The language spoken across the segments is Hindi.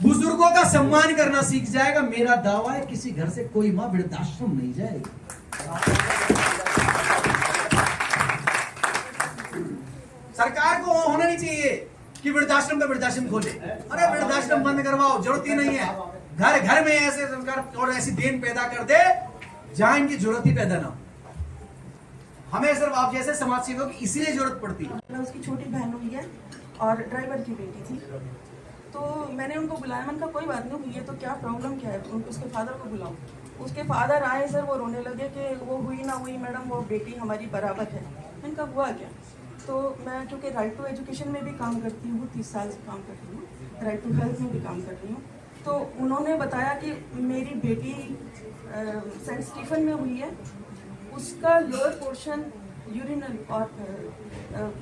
बुजुर्गों का सम्मान करना सीख जाएगा। मेरा दावा है किसी घर से कोई मां वृद्धाश्रम नहीं जाएगी। सरकार को होना नहीं चाहिए कि वृद्धाश्रम का वृद्धाश्रम खोले। अरे वृद्धाश्रम बंद करवाओ, जरूरत ही नहीं है। घर घर में ऐसे संस्कार और ऐसी देन पैदा कर दे जहां इनकी जरूरत ही पैदा ना हो। हमें सिर्फ आप जैसे समाज सेवकों की इसीलिए जरूरत पड़ती है। उसकी छोटी बहन हुई है और ड्राइवर की बेटी थी, तो मैंने उनको बुलाया। मैंने कहा कोई बात नहीं हुई है तो क्या प्रॉब्लम क्या है, उसके फादर को बुलाओ। उसके फादर आए सर, वो रोने लगे कि वो हुई ना हुई मैडम, वो बेटी हमारी बराबर है। मैंने कहा हुआ क्या? तो मैं क्योंकि राइट टू एजुकेशन में भी काम करती हूँ, 30 साल से काम कर रही हूँ, राइट टू हेल्थ में भी काम कर रही हूँ। तो उन्होंने बताया कि मेरी बेटी सेंट स्टीफन में हुई है, उसका लोअर पोर्शन यूरिनल और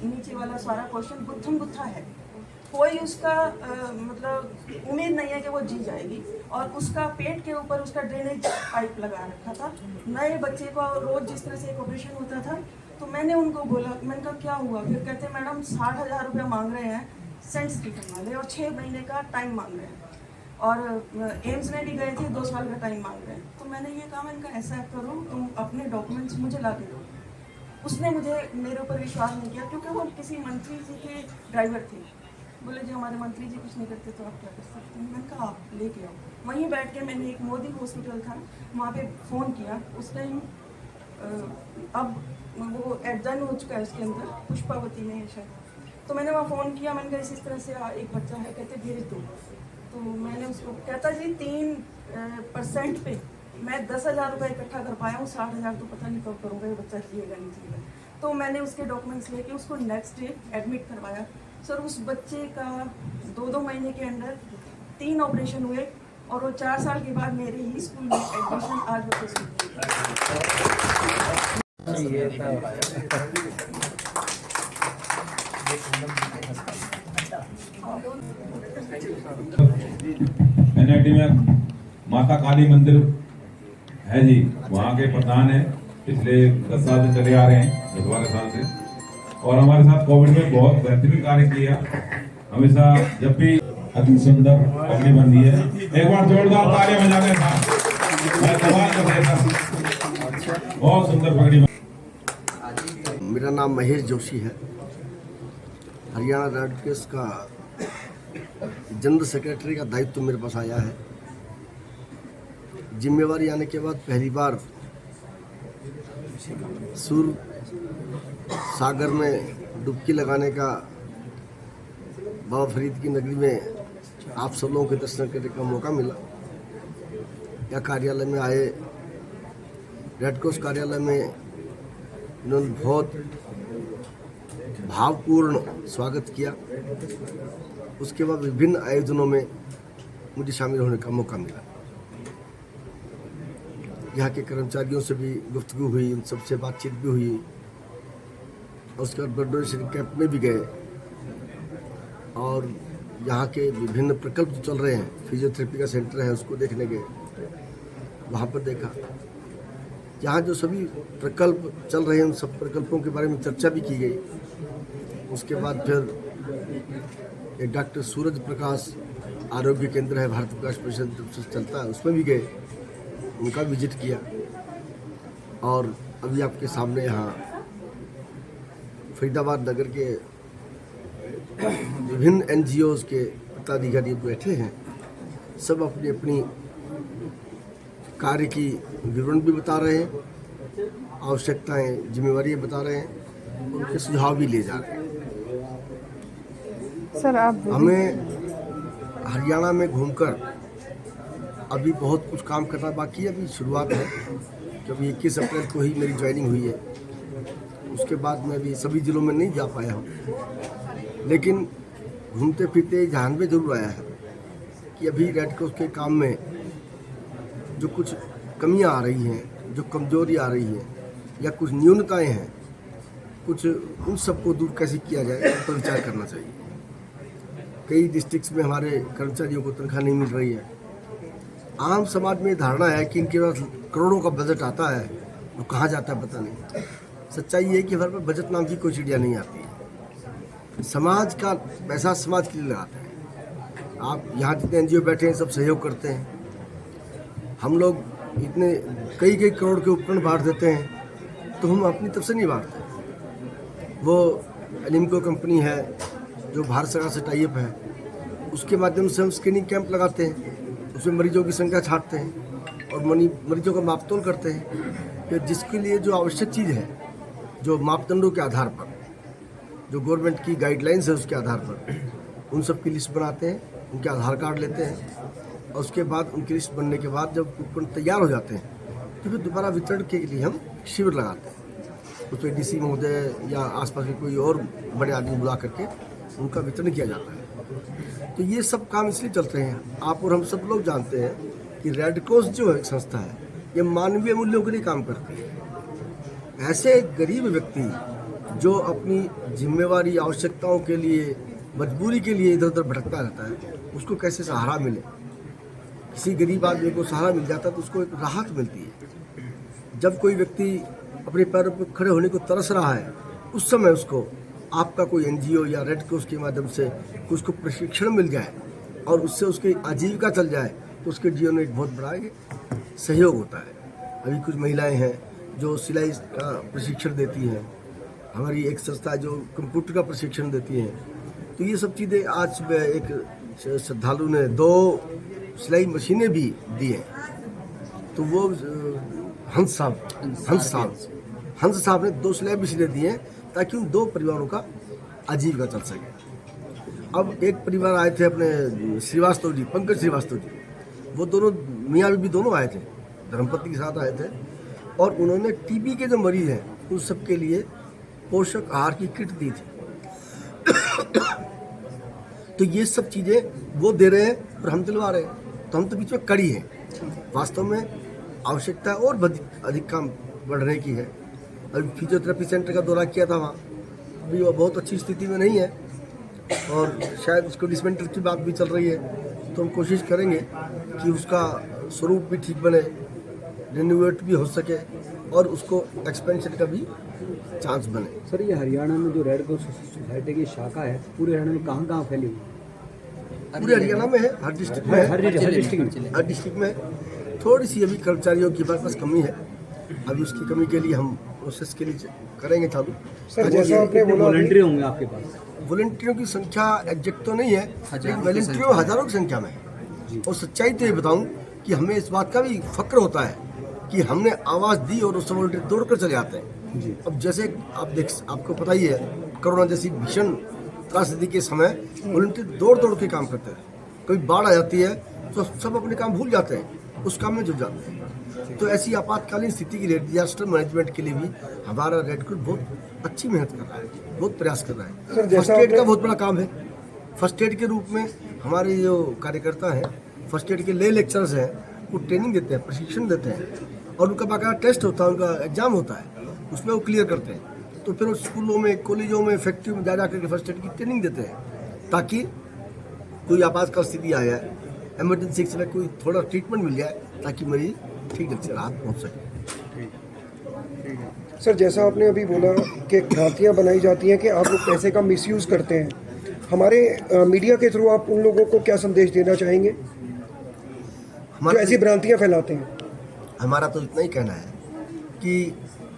नीचे वाला सारा पोर्शन गुत्थम गुत्था है। कोई उसका मतलब उम्मीद नहीं है कि वो जी जाएगी। और उसका पेट के ऊपर उसका ड्रेनेज पाइप लगा रखा था। नए बच्चे को रोज जिस तरह से एक ऑपरेशन होता था, तो मैंने उनको बोला, मैंने कहा क्या हुआ? फिर कहते मैडम 60,000 रुपया मांग रहे हैं सेंट स्टीफन वाले और 6 महीने का टाइम मांग रहे हैं। और एम्स में भी गए थे, 2 साल का टाइम मांग रहे हैं। तो मैंने ये कहा, मैंने कहा ऐसा करो तुम अपने डॉक्यूमेंट्स मुझे ला के दो। उसने मेरे ऊपर विश्वास नहीं किया क्योंकि वो किसी मंत्री जी के ड्राइवर थे। बोले जी हमारे मंत्री जी कुछ नहीं करते तो आप क्या कर सकते हैं? मैंने कहा आप लेके आओ। वहीं बैठ के मैंने एक मोदी हॉस्पिटल था वहाँ पे फ़ोन किया। उस टाइम अब वो एडजन हो चुका है उसके अंदर, पुष्पावती में शायद। तो मैंने वहाँ फ़ोन किया, मैंने कहा इस तरह से एक बच्चा है, कहते भेज दो। तो मैंने उसको कहता जी 3% पे मैं 10,000 रुपये इकट्ठा कर पाया हूँ, 60,000 तो पता नहीं कब करूँगा, ये बच्चा जिएगा नहीं जिएगा। तो मैंने उसके डॉक्यूमेंट्स लेके उसको नेक्स्ट डे एडमिट करवाया। सर उस बच्चे का 2-2 महीने के अंदर 3 ऑपरेशन हुए और वो 4 साल के बाद मेरे ही स्कूल में एडमिशन आज वापस एनआईटी में माता काली मंदिर है जी, वहाँ के प्रधान है, पिछले 10 साल से चले आ रहे हैं, 12 साल से। और हमारे साथ कोविड में बहुत बेहतरीन कार्य किया। हमेशा जब भी अति सुंदर पगड़ी बंदी है, एक बार जोरदार तालियां बजाने का बहुत सुंदर पगड़ी। मेरा नाम महेश जोशी है। हरियाणा रेड क्रॉस का जनरल सेक्रेटरी का दायित्व तो मेरे पास आया है। जिम्मेवारी आने के बाद पहली बार सूर सागर में डुबकी लगाने का बाबा फरीद की नगरी में आप सब लोगों के दर्शन करने का मौका मिला। या कार्यालय में आए, रेड क्रॉस कार्यालय में इन्होंने बहुत भावपूर्ण स्वागत किया। उसके बाद विभिन्न आयोजनों में मुझे शामिल होने का मौका मिला। यहाँ के कर्मचारियों से भी गुफ्तगू हुई, उन सबसे बातचीत भी हुई। और उसके बाद ब्लड डोनेशन कैंप में भी गए और यहाँ के विभिन्न प्रकल्प जो चल रहे हैं, फिजियोथेरेपी का सेंटर है उसको देखने गए, वहाँ पर देखा। यहाँ जो सभी प्रकल्प चल रहे हैं उन सब प्रकल्पों के बारे में चर्चा भी की गई। उसके बाद फिर एक डॉक्टर सूरज प्रकाश आरोग्य केंद्र है, भारत विकास परिषद से चलता है, उसमें भी गए, उनका विजिट किया। और अभी आपके सामने यहाँ फरीदाबाद नगर के विभिन्न NGOs के पदाधिकारी बैठे हैं। सब अपनी अपनी कार्य की विवरण भी बता रहे हैं, आवश्यकताएं, जिम्मेवारियां बता रहे हैं, उनके सुझाव भी ले जा रहे हैं। सर आप हमें हरियाणा में घूमकर अभी बहुत कुछ काम करना बाकी है। अभी शुरुआत है, क्योंकि 21 अप्रैल को ही मेरी ज्वाइनिंग हुई है। उसके बाद मैं भी सभी जिलों में नहीं जा पाया हूँ, लेकिन घूमते फिरते ध्यान में जरूर आया है कि अभी रेड क्रॉस के काम में जो कुछ कमियां आ रही हैं, जो कमजोरी आ रही है या कुछ न्यूनताएं हैं, कुछ उन सबको दूर कैसे किया जाए उस पर विचार करना चाहिए। कई डिस्ट्रिक्ट्स में हमारे कर्मचारियों को तनख्वाह नहीं मिल रही है। आम समाज में धारणा है कि इनके पास करोड़ों का बजट आता है, वो कहाँ जाता है पता नहीं। सच्चाई ये है कि हमारे पास बजट नाम की कोई चिड़िया नहीं आती है। समाज का पैसा समाज के लिए लगाते हैं। आप यहाँ जितने एनजीओ बैठे हैं सब सहयोग करते हैं। हम लोग इतने कई करोड़ के उपकरण बांट देते हैं तो हम अपनी तरफ से नहीं बांटते। वो एलिम्को कंपनी है जो भारत सरकार से टाई अप है, उसके माध्यम से हम स्क्रीनिंग कैंप लगाते हैं, उसमें मरीजों की संख्या छांटते हैं और मरीजों का मापतोल करते हैं। फिर जिसके लिए जो आवश्यक चीज़ है, जो मापदंडों के आधार पर, जो गवर्नमेंट की गाइडलाइंस है उसके आधार पर उन सब की लिस्ट बनाते हैं, उनके आधार कार्ड लेते हैं और उसके बाद उनकी लिस्ट बनने के बाद जब उपकरण तैयार हो जाते हैं तो फिर दोबारा वितरण के लिए हम शिविर लगाते हैं। उसमें डीसी महोदय या आसपास के कोई और बड़े आदमी बुला करके उनका वितरण किया जाता है। तो ये सब काम इसलिए चलते हैं, आप और हम सब लोग जानते हैं कि रेड क्रॉस जो है एक संस्था है, ये मानवीय मूल्यों के लिए काम करती है। ऐसे गरीब व्यक्ति जो अपनी जिम्मेवारी, आवश्यकताओं के लिए, मजबूरी के लिए इधर उधर भटकता रहता है, उसको कैसे सहारा मिले। किसी गरीब आदमी को सहारा मिल जाता है तो उसको एक राहत मिलती है। जब कोई व्यक्ति अपने पैरों पर खड़े होने को तरस रहा है, उस समय उसको आपका कोई एनजीओ या रेड क्रॉस के माध्यम से उसको प्रशिक्षण मिल जाए और उससे उसकी आजीविका चल जाए तो उसके जीवन में एक बहुत बड़ा सहयोग होता है। अभी कुछ महिलाएं हैं जो सिलाई का प्रशिक्षण देती हैं, हमारी एक संस्था जो कंप्यूटर का प्रशिक्षण देती है। तो ये सब चीज़ें आज सुबह एक श्रद्धालु ने 2 सिलाई मशीनें भी दी हैं। तो वो हंस साहब ने 2 सिलाई मशीनें दी हैं ताकि उन 2 परिवारों का आजीविका चल सके। अब एक परिवार आए थे अपने श्रीवास्तव जी, पंकज श्रीवास्तव जी, वो दोनों मियाँ बीबी दोनों आए थे, धर्मपत्नी के साथ आए थे और उन्होंने टीबी के जो मरीज हैं उन सब के लिए पोषक आहार की किट दी थी। तो ये सब चीज़ें वो दे रहे हैं और हम दिलवा रहे हैं, तो हम तो बीच में कड़ी हैं। वास्तव में आवश्यकता और अधिक काम बढ़ने की है। अभी फिजियोथेरेपी सेंटर का दौरा किया था, वहाँ अभी वो बहुत अच्छी स्थिति में नहीं है और शायद उसको डिसमेंटल की बात भी चल रही है। तो हम कोशिश करेंगे कि उसका स्वरूप भी ठीक बने, रिन्यूएट भी हो सके और उसको एक्सपेंशन का भी चांस बने। सर, ये हरियाणा में जो रेड क्रॉस सोसाइटी की शाखा है पूरे हरियाणा में कहाँ फैली हुई है? पूरे हरियाणा में है, हर डिस्ट्रिक्ट में, हर डिस्ट्रिक्ट में। थोड़ी सी अभी कर्मचारियों की पास कमी है, अभी उसकी कमी के लिए हम प्रोसेस के लिए करेंगे चालू। सर, जैसा आपने बोला वॉलंटियर होंगे आपके पास? वॉलंटियरों की संख्या एग्जैक्ट तो नहीं है, लेकिन वॉलंटियरों हजारों की संख्या में है। और सच्चाई तो ये बताऊं कि हमें इस बात का भी फक्र होता है कि हमने आवाज़ दी और उस वॉलंटियर दौड़ कर चले आते हैं। अब जैसे आपको पता ही है, कोरोना जैसी भीषण त्रासदी के समय वॉलंटियर दौड़ के काम करते हैं। कभी बाढ़ आ जाती है तो सब अपने काम भूल जाते हैं, उस काम में जुट जाते हैं। तो ऐसी आपातकालीन स्थिति की डिजास्टर मैनेजमेंट के लिए भी हमारा रेड क्रॉस बहुत अच्छी मेहनत कर रहा है, बहुत प्रयास कर रहा है। फर्स्ट एड का बहुत बड़ा काम है। फर्स्ट एड के रूप में हमारे जो कार्यकर्ता हैं, फर्स्ट एड के ले लेक्चरर्स हैं, वो ट्रेनिंग देते हैं, प्रशिक्षण देते हैं और उनका बाकायदा टेस्ट होता है, उनका एग्जाम होता है, उसमें वो क्लियर करते हैं। तो फिर स्कूलों में, कॉलेजों में, फैक्ट्री में जा करके फर्स्ट एड की ट्रेनिंग देते हैं ताकि कोई आपातकाल स्थिति आ जाए, इमरजेंसी में कोई थोड़ा ट्रीटमेंट मिल जाए ताकि मरीज ठीक ढंग से राहत पहुँच सके। सर, जैसा आपने अभी बोला कि भ्रांतियाँ बनाई जाती हैं कि आप लोग पैसे का मिसयूज़ करते हैं, हमारे मीडिया के थ्रू आप उन लोगों को क्या संदेश देना चाहेंगे जो ऐसी भ्रांतियाँ फैलाते हैं? हमारा तो इतना ही कहना है कि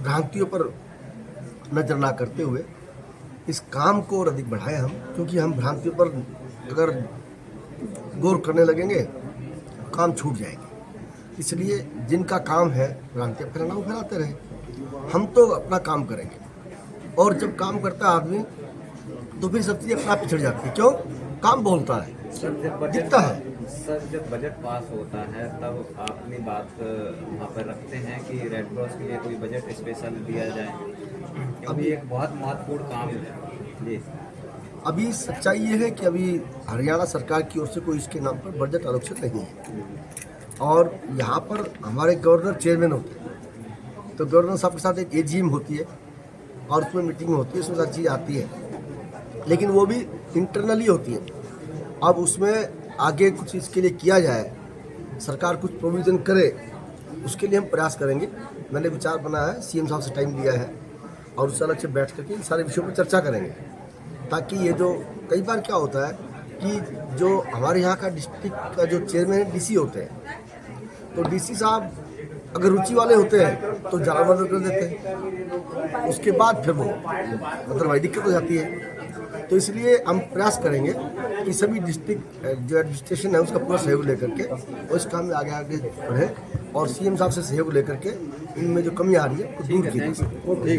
भ्रांतियों पर नजर ना करते हुए इस काम को और अधिक बढ़ाएं हम, क्योंकि हम भ्रांतियों पर अगर गौर करने लगेंगे काम छूट जाएंगे। इसलिए जिनका काम है भ्रांतियाँ फैलाना, वो फैलाते रहे, हम तो अपना काम करेंगे। और जब काम करता है आदमी तो फिर सब चीज़ें अपना पिछड़ जाती है। क्यों? काम बोलता है, दिखता है। सर, जब बजट पास होता है तब अपनी बात वहाँ पर रखते हैं कि रेड क्रॉस के लिए कोई बजट स्पेशल दिया जाए, क्योंकि एक बहुत महत्वपूर्ण काम है जी। अभी सच्चाई ये है कि अभी हरियाणा सरकार की ओर से कोई इसके नाम पर बजट आरक्षित नहीं है और यहाँ पर हमारे गवर्नर चेयरमैन होते हैं, तो गवर्नर साहब के साथ एक एजीएम होती है और उसमें मीटिंग होती है, उसमें सारी चीज़ आती है, लेकिन वो भी इंटरनली होती है। अब उसमें आगे कुछ इसके लिए किया जाए, सरकार कुछ प्रोविज़न करे, उसके लिए हम प्रयास करेंगे। मैंने विचार बनाया है, सीएम साहब से टाइम लिया है और उससे अलग से बैठ करके इन सारे विषयों पर चर्चा करेंगे, ताकि ये जो कई बार क्या होता है कि जो हमारे यहाँ का डिस्ट्रिक्ट का जो चेयरमैन है डीसी होते हैं, तो डीसी साहब अगर रुचि वाले होते हैं तो ज़्यादा मदद कर देते हैं, उसके बाद फिर वो मतलब भाई दिक्कत हो जाती है। तो इसलिए हम प्रयास करेंगे कि सभी डिस्ट्रिक्ट जो एडमिनिस्ट्रेशन है उसका पूरा सहयोग लेकर के और इस काम में आगे आगे बढ़े और सीएम साहब से सहयोग लेकर के इनमें जो कमी आ रही है उसको दूर की जा सके।